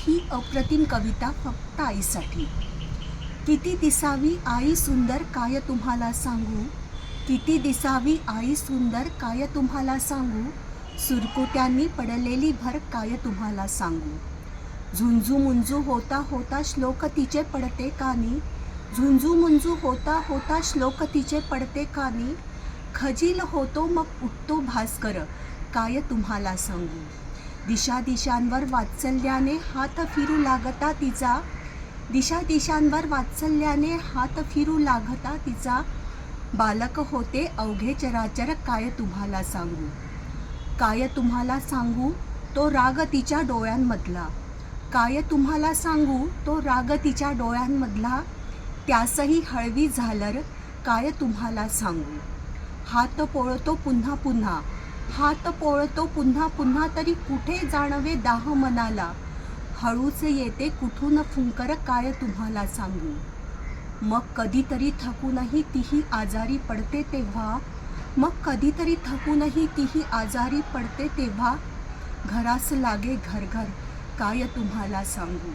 ही अप्रतिम कविता फक्त आईसाठी. किती दिसावी आई सुंदर काय तुम्हाला सांगू, किती दिसावी आई सुंदर काय तुम्हाला सांगू, सुरकुत्यांनी पडलेली भर काय तुम्हाला सांगू. झुंजू मुंजू होता होता श्लोक तिचे पडते कानी, झुंजू मुंजू होता होता श्लोक तिचे पडते कानी, खजील होतो मग उठतो भास्कर काय तुम्हाला सांगू. दिशा दिशांवर वात्सल्याने हात फिरू लागता तिचा, दिशा दिशांवर वात्सल्याने हात फिरू लागता तिचा, बालक होते अवघे चराचर काय तुम्हाला सांगू. काय तुम्हाला सांगू तो राग तिच्या डोळ्यांमधला, काय तुम्हाला सांगू तो राग तिच्या डोळ्यांमधला, त्यासही हळवी झालर काय तुम्हाला सांगू. हात पोळतो पुन्हा पुन्हा, हात पोळतो पुन्हा पुन्हा, तरी कुठे जाणवे दाह मनाला, हळूच येते कुठून फुंकर काय तुम्हाला सांगू. मग कधीतरी थकूनही तीही आजारी पडते तेव्हा, मग कधीतरी थकूनही तीही आजारी पडते तेव्हा, घरास लागे घर घर काय तुम्हाला सांगू.